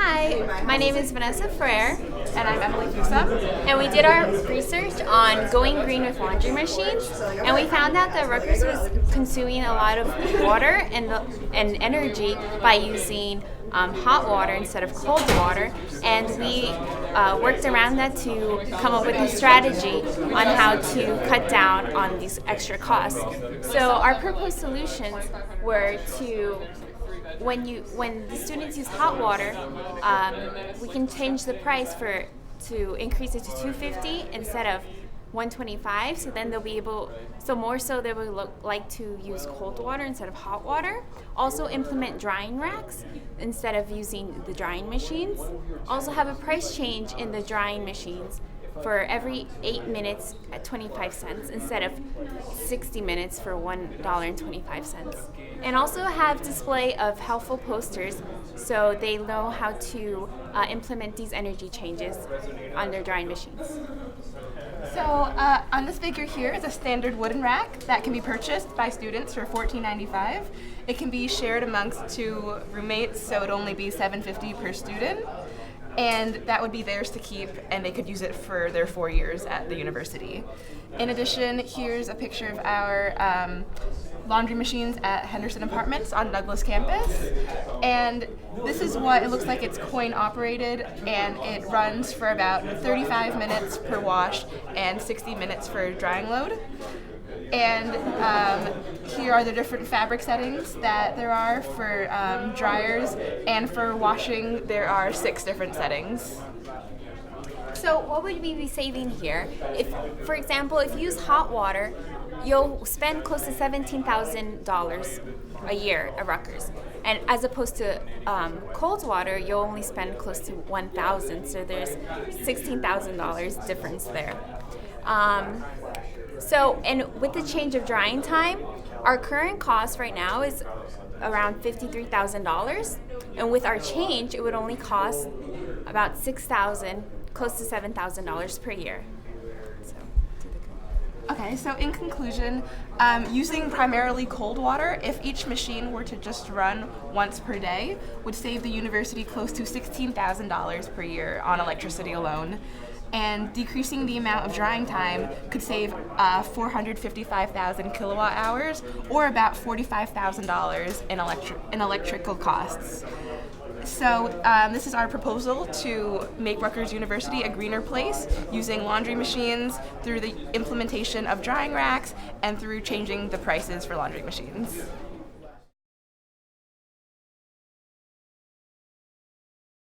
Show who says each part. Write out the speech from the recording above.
Speaker 1: Hi, my name is Venessa Freire,
Speaker 2: And I'm Emily Fusa.
Speaker 1: and we did our research on going green with laundry machines, and we found out that Rutgers was consuming a lot of water and energy by using hot water instead of cold water, and we worked around that to come up with a strategy on how to cut down on these extra costs. So our proposed solutions were to when the students use hot water, we can change the price to increase it to $2.50 instead of $1.25. So then they'll be able, so more so they will like to use cold water instead of hot water. Also implement drying racks instead of using the drying machines. Also have a price change in the drying machines for every 8 minutes at 25 cents instead of 60 minutes for $1.25. And also have display of helpful posters so they know how to implement these energy changes on their drying machines.
Speaker 2: So on this figure here is a standard wooden rack that can be purchased by students for $14.95. It can be shared amongst two roommates, so it would only be $7.50 per student. And that would be theirs to keep, and they could use it for their 4 years at the university. In addition, here's a picture of our laundry machines at Henderson Apartments on Douglas campus. And this is what it looks like. It's coin operated, and it runs for about 35 minutes per wash and 60 minutes for drying load. And here are the different fabric settings that there are for dryers, and for washing there are 6 different settings.
Speaker 1: So what would we be saving here? If, for example, if you use hot water, you'll spend close to $17,000 a year at Rutgers. And as opposed to cold water, you'll only spend close to $1,000. So there's $16,000 difference there. And with the change of drying time, our current cost right now is around $53,000. And with our change, it would only cost about $6,000, close to $7,000 per year.
Speaker 2: Okay, so in conclusion, using primarily cold water, if each machine were to just run once per day, would save the university close to $16,000 per year on electricity alone. And decreasing the amount of drying time could save 455,000 kilowatt hours, or about $45,000 in electrical costs. So this is our proposal to make Rutgers University a greener place using laundry machines through the implementation of drying racks and through changing the prices for laundry machines.